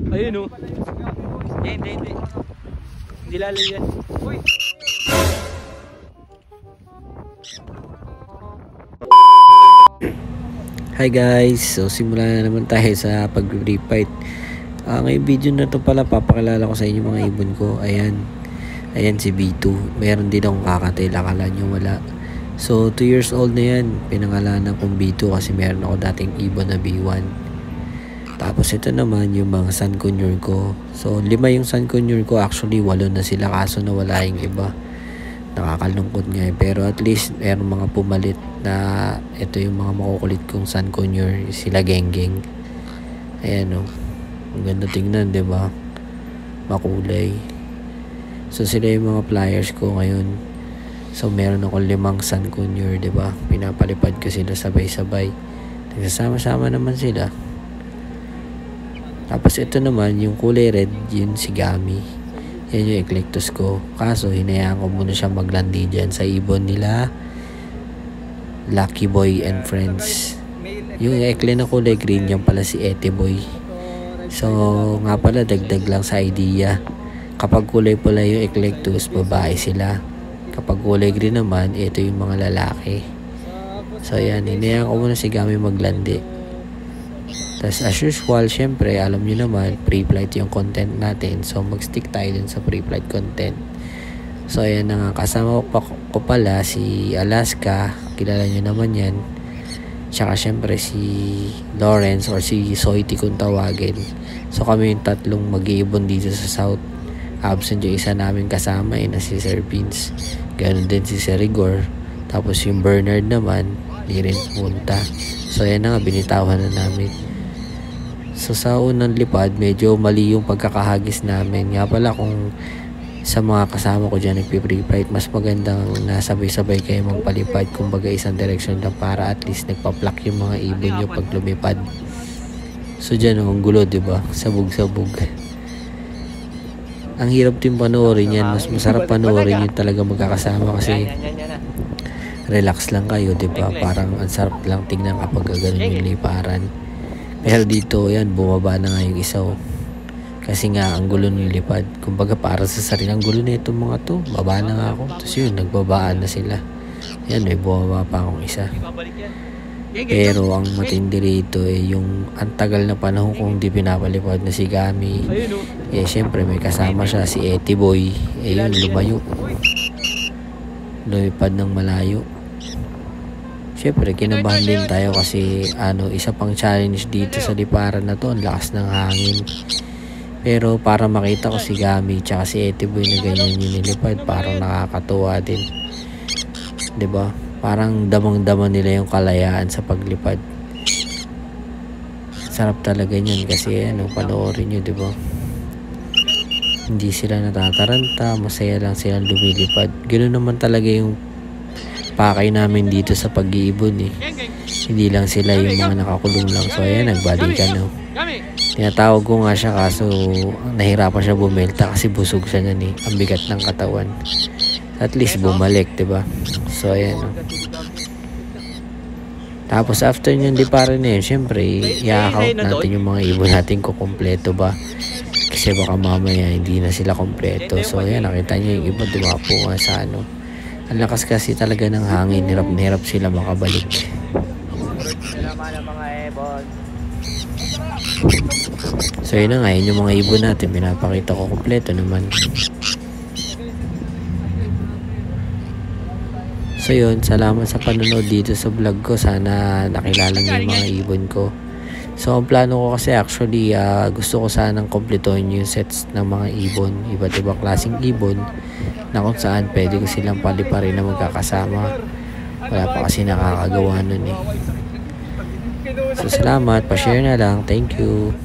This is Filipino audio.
Ayun o. Hindi. Hindi lalo yan. Uy! Hi guys, so simulan na naman tayo sa pag-refight. Ngayong video na to pala papakilala ko sa inyo mga ibon ko. Ayan si B2. Meron din akong kakatil, akala nyo wala. So 2 years old na yan, pinangalanan kong B2 kasi meron ako dating ibon na B1. Tapos ito naman yung mga Sun Conure ko. So 5 yung Sun Conure ko, actually 8 na sila kaso nawala yung iba. Nakakalungkot nga eh. Pero at least meron mga pumalit na ito yung mga makukulit kong Sun Conure, sila Genggeng. Ayan o. Ang ganda tingnan, diba? Makulay. So sila yung mga flyers ko ngayon. So meron ako 5 Sun Conure, diba? Pinapalipad ko sila sabay-sabay. Nagsasama-sama naman sila. Tapos ito naman yung kulay red, yun si Gami. Yan yung Eclectus ko. Kaso hinayaan ko muna siya maglandi dyan sa ibon nila Lucky Boy and Friends. Yung ekle na kulay green, yan pala si Ete Boy. So nga pala, dagdag lang sa idea. Kapag kulay pula yung Eclectus, babae sila. Kapag kulay green naman, ito yung mga lalaki. So yan, hinayaan ko muna si Gami maglandi. Tapos as usual, syempre alam nyo naman, pre-flight yung content natin. So mag-stick tayo dun sa pre-flight content. So ayan na nga, kasama ko pala si Alaska, kilala nyo naman yan. Tsaka syempre si Lawrence or si Soiti kung tawagin. So kami yung tatlong mag-iibon dito sa South. Absent yung isa namin kasama na si Sir Vince. Ganon din si Sir Rigor. Tapos yung Bernard naman, di rin pumunta. So ayan na nga, binitawan na namin. So sa unang lipad, medyo mali yung pagkakahagis namin. Nga pala kung sa mga kasama ko dyan nagpi-pre-flight, mas magandang nasabay-sabay kayo magpalipad. Kumbaga isang direction lang para at least nagpa-pluck yung mga ibon nyo pag lumipad. So dyan ang gulo, diba? Sabog-sabog. Ang hirap din panoorin yan. Mas masarap panoorin yun talaga magkakasama kasi relax lang kayo, diba? Parang ang sarap lang tingnan kapag gano'n yung liparan. Pero dito, yan, bumaba na nga yung isa. Kasi nga, ang gulo ng lipad. Kumbaga, para sa sarili, ang gulo na itong mga to. Baba na nga ako. Tapos yun, nagbabaan na sila. Yan, may bumaba pa akong isa. Pero ang matindi rito, yung ang tagal na panahon kung di pinapalipad na si Gami. Syempre, may kasama siya, si Ete Boy. Yun, lumayo. Lumipad ng malayo. Siyempre, kinabahan din tayo kasi isa pang challenge dito sa liparan na to, ang lakas ng hangin. Pero para makita ko si Gami tsaka si Ete Boy na ganyan yung nilipad, parang nakakatuwa din. 'Di ba? Parang damang-dama nila yung kalayaan sa paglipad. Sarap talaga niyan kasi panoorin nyo, 'di ba? Hindi sila natataranta, masaya lang silang lumilipad. Ganoon naman talaga yung pakay namin dito sa pag-iibon eh. Hindi lang sila yung mga nakakulong lang. So ayan, nagbalikan Tinatawag ko nga siya kaso nahirapan siya bumelta kasi busog siya nun eh. Ang bigat ng katawan. At least bumalik, diba? So ayan Tapos after nyo liparan na yun, syempre i-account natin yung mga ibon natin kung kompleto ba. Kasi baka mamaya hindi na sila kompleto. So ayan, nakita nyo yung iba dumapo nga sa Ang lakas kasi talaga ng hangin, hirap na hirap sila makabalik. So yun na nga, yun yung mga ibon natin, pinapakita ko kompleto naman. So yun, salamat sa panonood dito sa vlog ko. Sana nakilala niyo yung mga ibon ko. So ang plano ko kasi actually, gusto ko sanang kompletuhin yung sets ng mga ibon, iba't ibang klaseng ibon, na kung saan pwede ko silang paliparin na magkakasama. Wala pa kasi nakakagawa nun eh. So salamat, pa-share na lang. Thank you.